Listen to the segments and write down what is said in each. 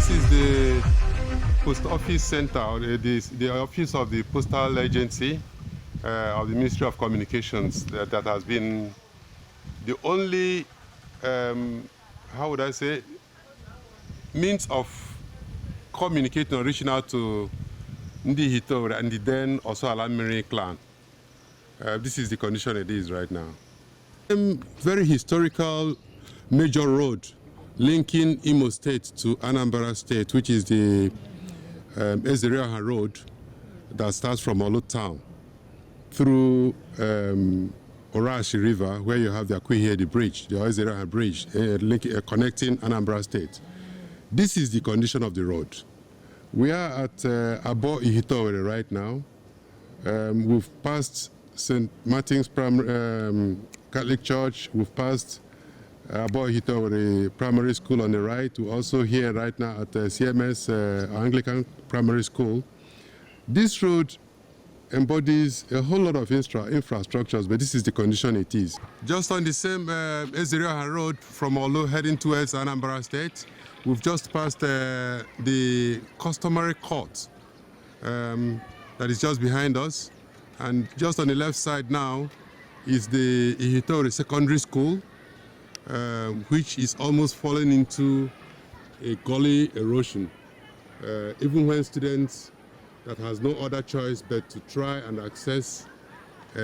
This is the post office center, or the office of the postal agency of the Ministry of Communications that has been the only, how would I say, means of communicating or reaching out to Ndi IHITEOWERRI and the then also Alamiri clan. This is the condition it is right now. Very historical major road linking Imo State to Anambra State, which is the ELECTORAL road that starts from ORLU town through Orashi River, where you have the IHITEOWERRI bridge, the ELECTORAL bridge, connecting Anambra State. This is the condition of the road. We are at IHITEOWERRI right now. We've passed St. Martin's Catholic Church. We've passed IHITEOWERRI Primary School on the right. We're also here right now at CMS Anglican Primary School. This road embodies a whole lot of infrastructures, but this is the condition it is. Just on the same ELECTORAL road from ORLU heading towards Anambra State, we've just passed the customary court that is just behind us. And just on the left side now is the IHITEOWERRI Secondary School, which is almost falling into a gully erosion. Even when students that has no other choice but to try and access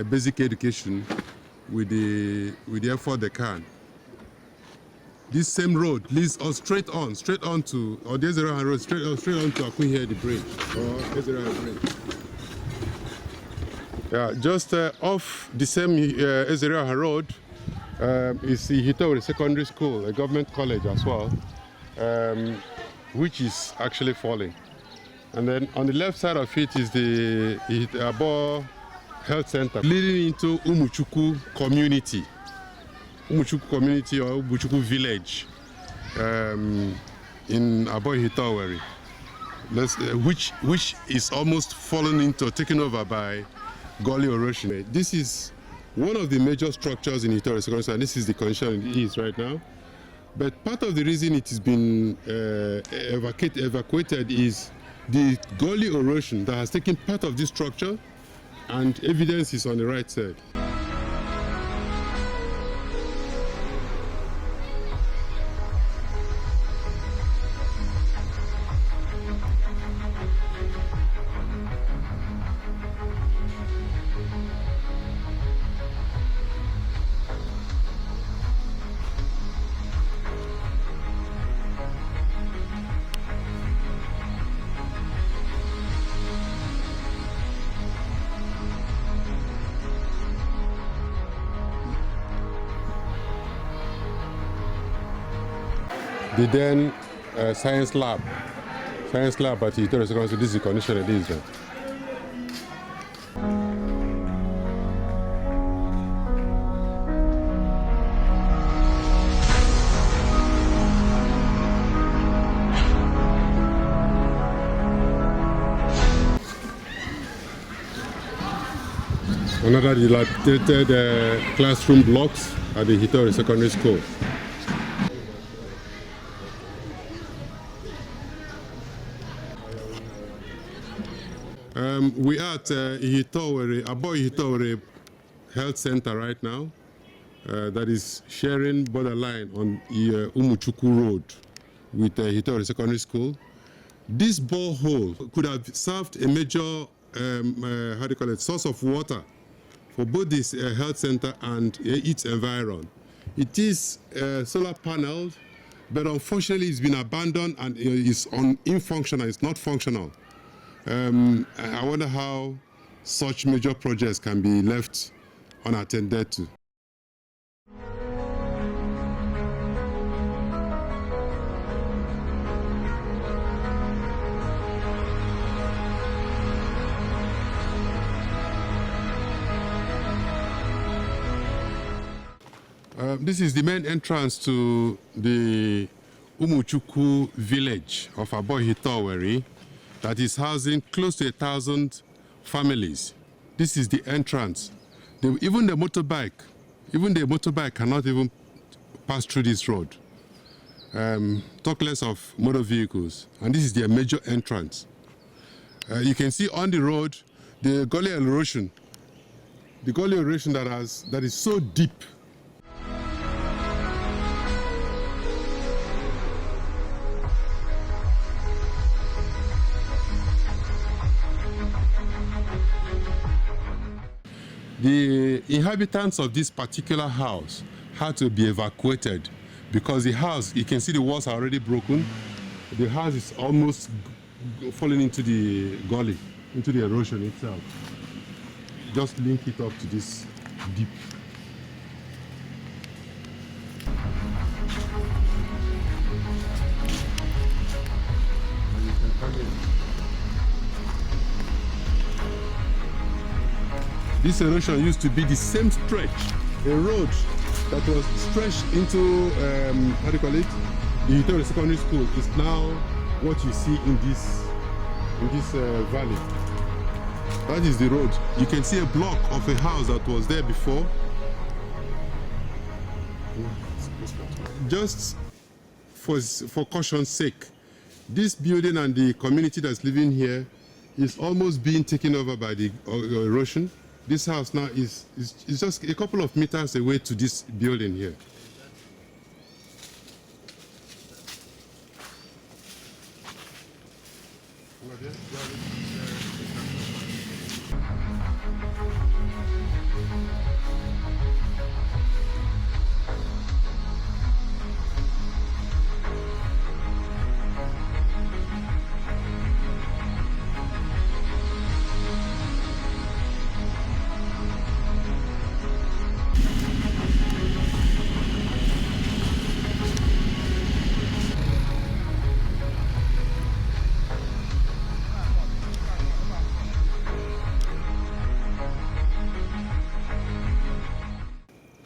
basic education with the effort they can. This same road leads us straight on to, or the ELECTORAL road, straight on to IHITEOWERRI Bridge, or ELECTORAL Bridge. Yeah, just off the same ELECTORAL road is the IHITEOWERRI Secondary School, a government college as well, which is actually falling. And then on the left side of it is the Abo Health Center, leading into Umuchukwu community. Umuchukwu community or Umuchukwu village in Abo IHITEOWERRI, which is almost fallen into, taken over by Gully erosion. This is one of the major structures in IHITEOWERRI Secondary School, and this is the condition it is right now. But part of the reason it has been evacuated is the Gully erosion that has taken part of this structure, and evidence is on the right side. The then science lab at IHITEOWERRI Secondary School. This is the condition it is. Another dilapidated classroom blocks at the IHITEOWERRI Secondary School. We are at IHITEOWERRI, Abo IHITEOWERRI Health Center right now, that is sharing borderline on Umuchukwu Road with IHITEOWERRI Secondary School. This borehole could have served a major, source of water for both this health center and its environment. It is solar paneled, but unfortunately it's been abandoned and is unfunctional. It's not functional. I wonder how such major projects can be left unattended to. This is the main entrance to the Umuchukwu village of Abo IHITEOWERRI that is housing close to 1,000 families. This is the entrance. Even the motorbike cannot even pass through this road. talk less of motor vehicles. And this is their major entrance. You can see on the road the Gully erosion. The Gully erosion that is so deep. The inhabitants of this particular house had to be evacuated because the house, you can see the walls are already broken. The house is almost falling into the gully, into the erosion itself. Just link it up to this deep. And you can come in. This erosion used to be the same stretch, a road that was stretched into, how do you call it? The IHITEOWERRI Secondary School is now what you see in this valley. That is the road. You can see a block of a house that was there before. Just for caution's sake, this building and the community that's living here is almost being taken over by the erosion. This house now is just a couple of meters away to this building here.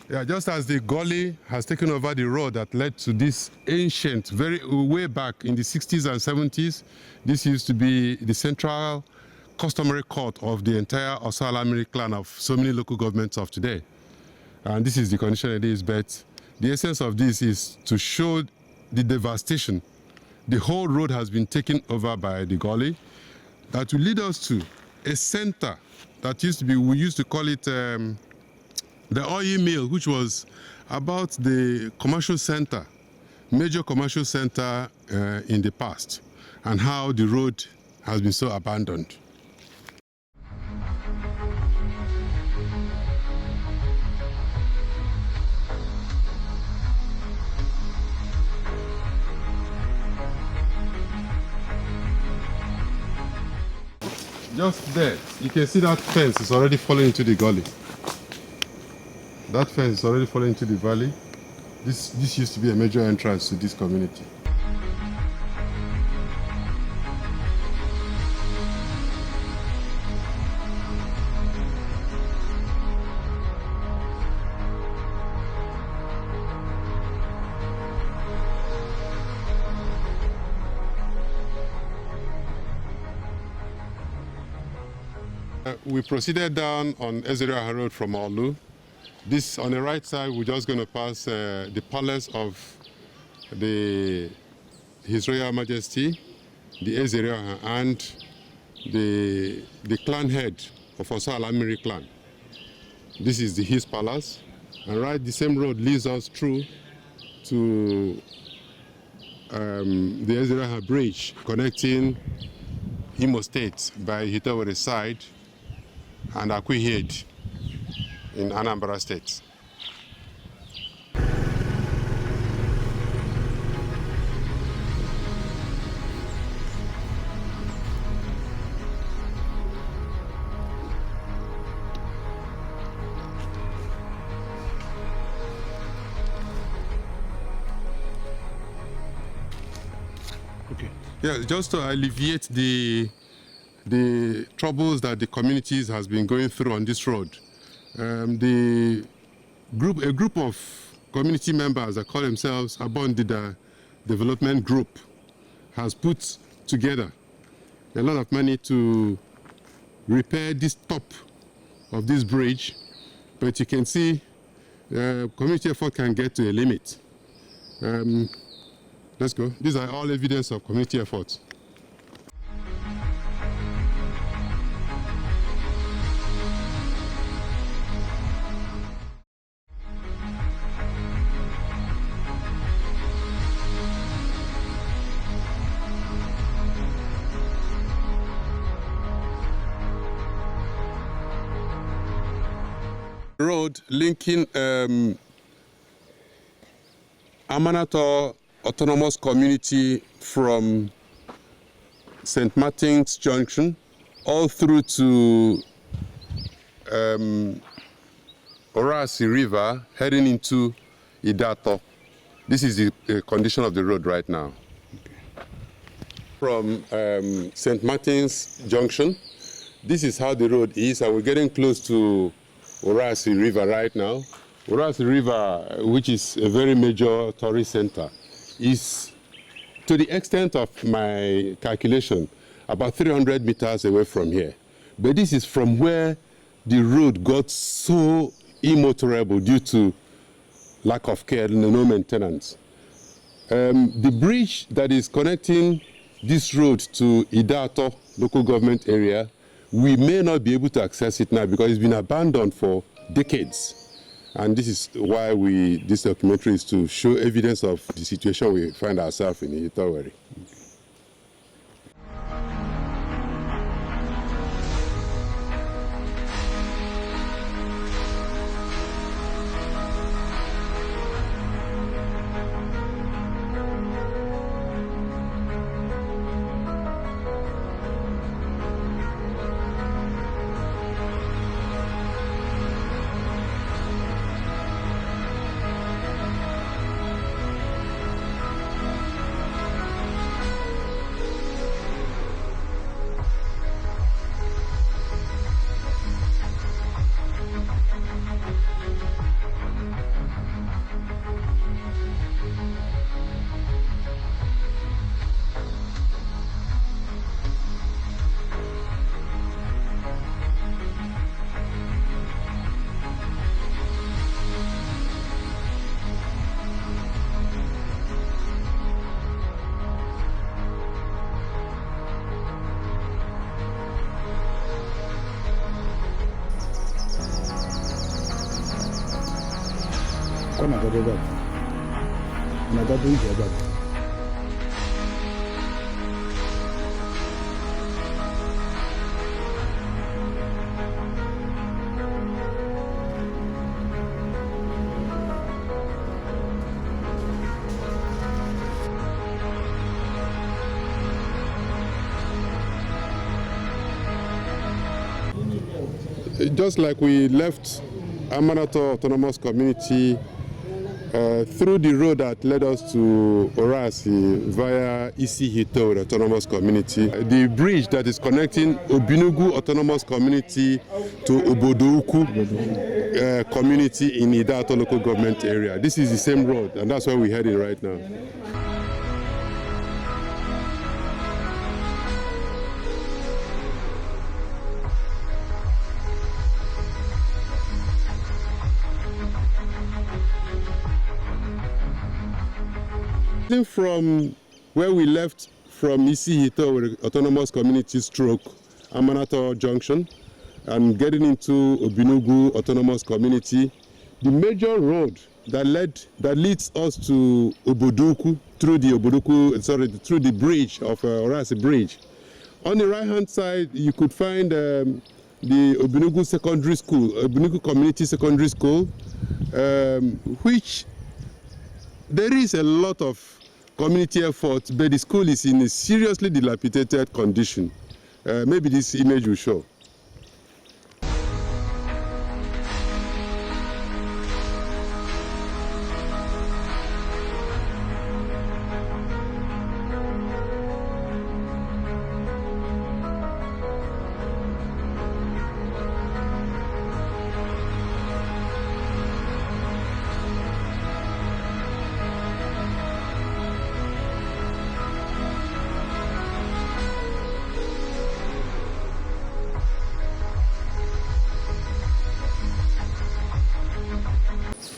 Yeah, just as the Gully has taken over the road that led to this ancient, way back in the 60s and 70s, this used to be the central customary court of the entire Osalamiri clan of so many local governments of today. And this is the condition it is, but the essence of this is to show the devastation. The whole road has been taken over by the Gully. That will lead us to a center that used to be, we used to call it the oil mill, which was about the commercial center, major commercial center in the past, and how the road has been so abandoned. Just there, you can see that fence is already falling into the gully. That fence is already falling into the valley. This used to be a major entrance to this community. We proceeded down on ELECTORAL Road from ORLU. This, on the right side, we're just going to pass the palace of His Royal Majesty, the Ezeriah, and the clan head of Osalamiri clan. This is his palace, and right, the same road leads us through to the Ezeriah Bridge, connecting Interstate by IHITEOWERRI side and IHITEOWERRI in Anambra State. Okay. Yeah, just to alleviate the troubles that the communities has been going through on this road. A group of community members that call themselves Abondida Development Group has put together a lot of money to repair this top of this bridge, but you can see community effort can get to a limit. Let's go. These are all evidence of community efforts. Road linking Amanato Autonomous Community from St. Martin's Junction all through to Orasi River heading into Idato. This is the condition of the road right now. Okay. From St. Martin's Junction, this is how the road is, and we're getting close to Orasi River right now. Orasi River, which is a very major tourist center, is, to the extent of my calculation, about 300 meters away from here. But this is from where the road got so immotorable due to lack of care and no maintenance. The bridge that is connecting this road to Idato local government area, we may not be able to access it now because it's been abandoned for decades. And this is why this documentary is to show evidence of the situation we find ourselves in IHITEOWERRI. Come on, go back. And I got to go back. Just like we left Amanato Autonomous Community through the road that led us to Orasi via IHITEOWERRI Autonomous Community, the bridge that is connecting Obinugu Autonomous Community to Obinugu community in Idato local government area. This is the same road, and that's where we're heading right now. From where we left from IHITEOWERRI Autonomous Community stroke Amanato Junction and getting into Obinugu Autonomous Community, the major road that leads us to Obinugu through the bridge of Orasi Bridge. On the right hand side, you could find the Obinugu Secondary School, Obinugu Community Secondary School, which there is a lot of community effort, but the school is in a seriously dilapidated condition. Maybe this image will show.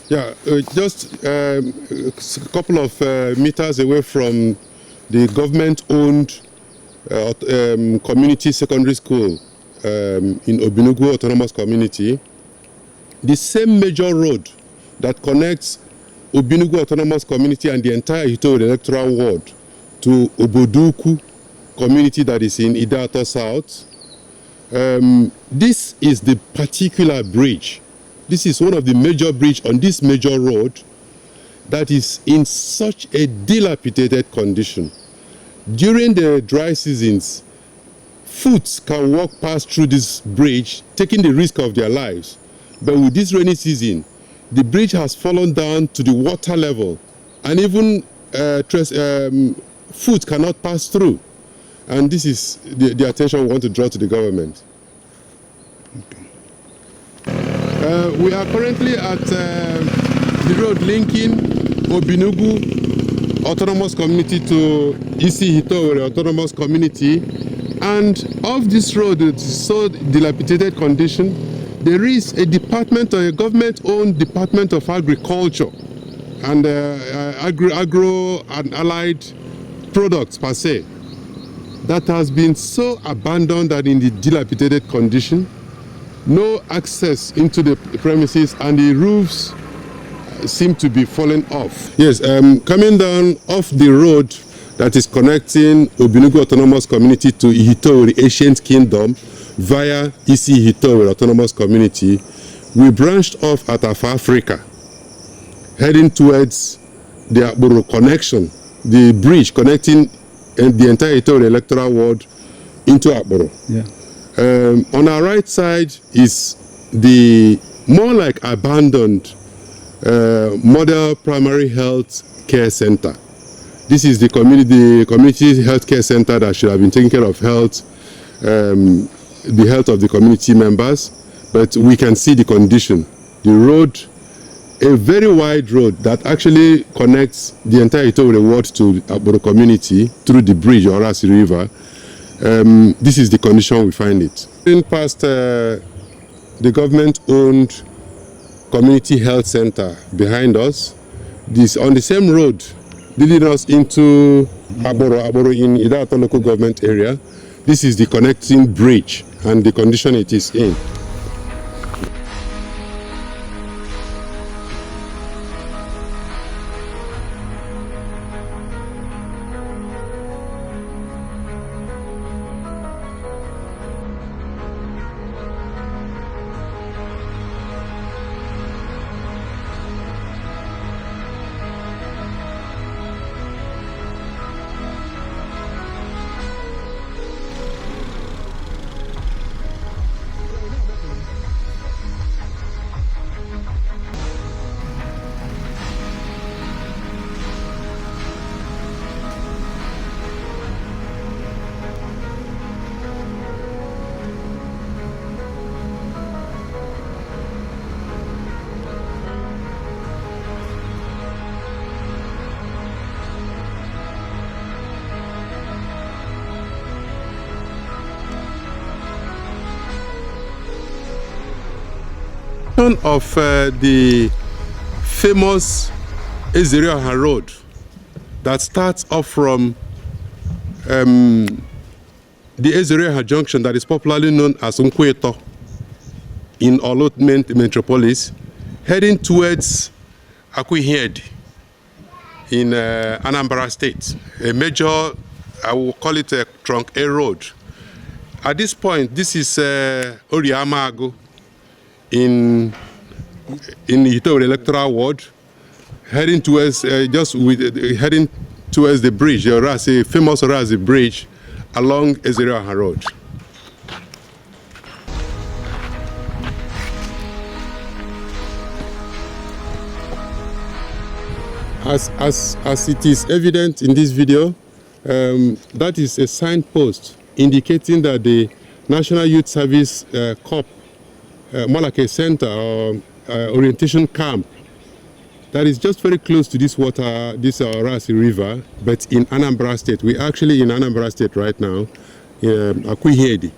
Yeah, just a couple of meters away from the government-owned community secondary school in Obinugu Autonomous Community, the same major road that connects Obinugu Autonomous Community and the entire IHITEOWERRI electoral ward to Obinugu community that is in Idato South. This is the particular bridge. This is one of the major bridges on this major road that is in such a dilapidated condition. During the dry seasons, foot can walk past through this bridge, taking the risk of their lives. But with this rainy season, the bridge has fallen down to the water level, and even foot cannot pass through. And this is the attention we want to draw to the government. We are currently at the road linking Obinugu Autonomous Community to IHITEOWERRI Autonomous Community, and off this road, it's so dilapidated condition, there is a department, or a government-owned Department of Agriculture and agro and allied products per se, that has been so abandoned and in the dilapidated condition, no access into the premises, and the roofs seem to be falling off. Yes, coming down off the road that is connecting Obinugu Autonomous Community to IHITEOWERRI Ancient Kingdom via IHITEOWERRI Autonomous Community, we branched off at Alpha Africa, heading towards the Akboro connection, the bridge connecting the entire IHITEOWERRI electoral ward into Akboro. Yeah. On our right side is the more like abandoned model primary health care center. This is the community health care center that should have been taking care of health, the health of the community members, but we can see the condition. The road, a very wide road that actually connects the entire IHITEOWERRI ward to Akboro community through the bridge or Orasi River. This is the condition we find it. In past the government-owned community health center behind us, this on the same road leading us into Akboro in Idato local government area. This is the connecting bridge and the condition it is in. Of the famous ELECTORAL road that starts off from the ELECTORAL junction that is popularly known as Nkweto in ORLU metropolis, heading towards IHITEOWERRI in Anambra State, a major, I will call it a trunk A road. At this point, this is Oriamago in IHITEOWERRI electoral ward, heading towards heading towards the bridge, the Orasi, famous Orasi bridge along ELECTORAL road. As it is evident in this video, that is a signpost indicating that the National Youth Service Corps, more like a center or orientation camp, that is just very close to this water, this Orasi River, but in Anambra State. We're actually in Anambra State right now, IHITEOWERRI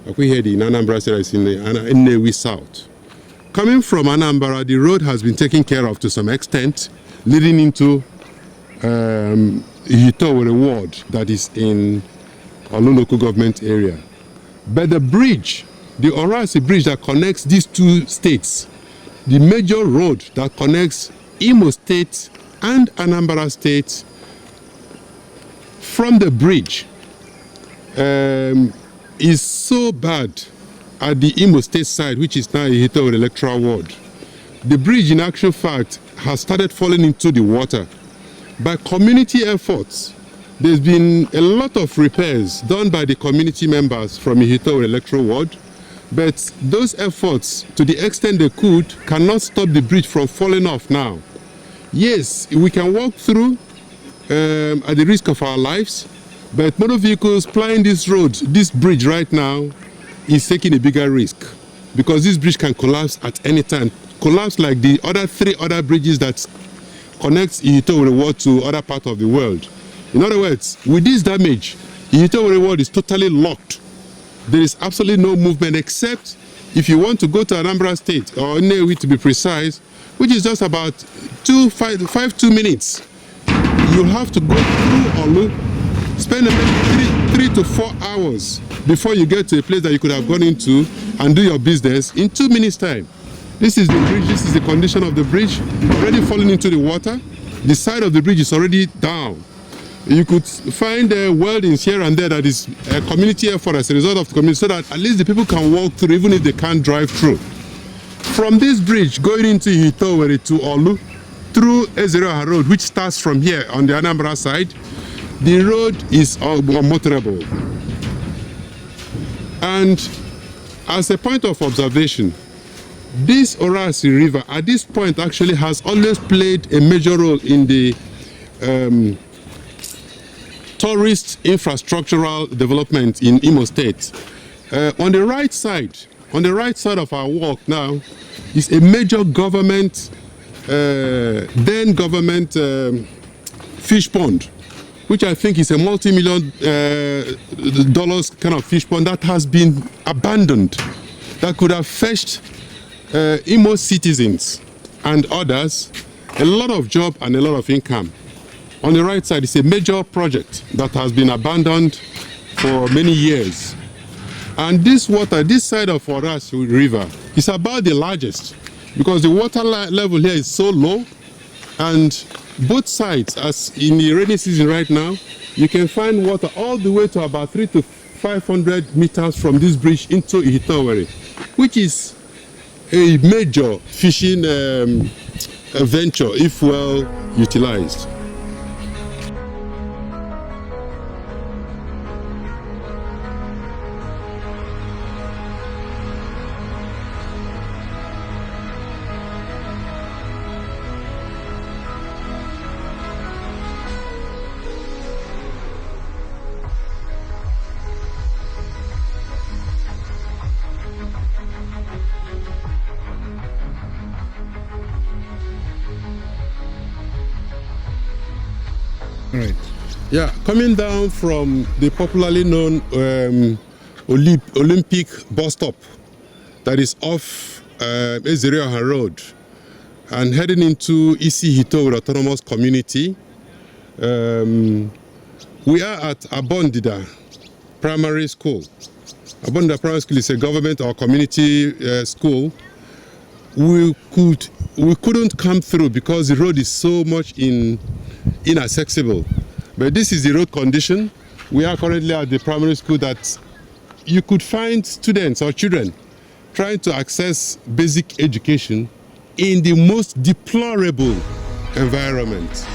in Anambra State is in Nnewi South. coming from Anambra, the road has been taken care of to some extent, leading into IHITEOWERRI ward that is in ORLU local government area. But the bridge, the Orasi bridge that connects these two states, the major road that connects Imo State and Anambra State, from the bridge is so bad at the Imo State side, which is now IHITEOWERRI electoral ward. The bridge, in actual fact, has started falling into the water. By community efforts, there's been a lot of repairs done by the community members from IHITEOWERRI electoral ward, but those efforts, to the extent they could, cannot stop the bridge from falling off now. Yes, we can walk through at the risk of our lives, but motor vehicles plying this road, this bridge right now, is taking a bigger risk because this bridge can collapse at any time. Collapse like the other three other bridges that connects IHITEOWERRI ward to other parts of the world. In other words, with this damage, IHITEOWERRI ward is totally locked. There is absolutely no movement except if you want to go to Anambra State, or Nnewi to be precise, which is just about 2 minutes. You have to go through ORLU, spend about 3 to 4 hours before you get to a place that you could have gone into and do your business in 2 minutes time. This is the bridge, this is the condition of the bridge, already falling into the water. The side of the bridge is already down. You could find weldings here and there that is a community effort as a result of the community, so that at least the people can walk through even if they can't drive through. From this bridge going into IHITEOWERRI to ORLU, through Ezereoha Road, which starts from here on the Anambra side, the road is unmotorable. And as a point of observation, this Orasi River at this point actually has always played a major role in the tourist infrastructural development in Imo State. On the right side of our walk now is a major government, then government fish pond, which I think is a multi-million dollars kind of fish pond that has been abandoned, that could have fetched Imo citizens and others a lot of job and a lot of income. On the right side is a major project that has been abandoned for many years. And this water, this side of Orasi River, is about the largest because the water level here is so low, and both sides, as in the rainy season right now, you can find water all the way to about 300 to 500 meters from this bridge into IHITEOWERRI, which is a major fishing venture if well utilized. Right. Yeah, coming down from the popularly known Olympic bus stop that is off Ezereoha Road and heading into IHITEOWERRI Autonomous Community, we are at Abondida Primary School. Abondida Primary School is a government or community school. We couldn't come through because the road is so much inaccessible. But this is the road condition. We are currently at the primary school that you could find students or children trying to access basic education in the most deplorable environment.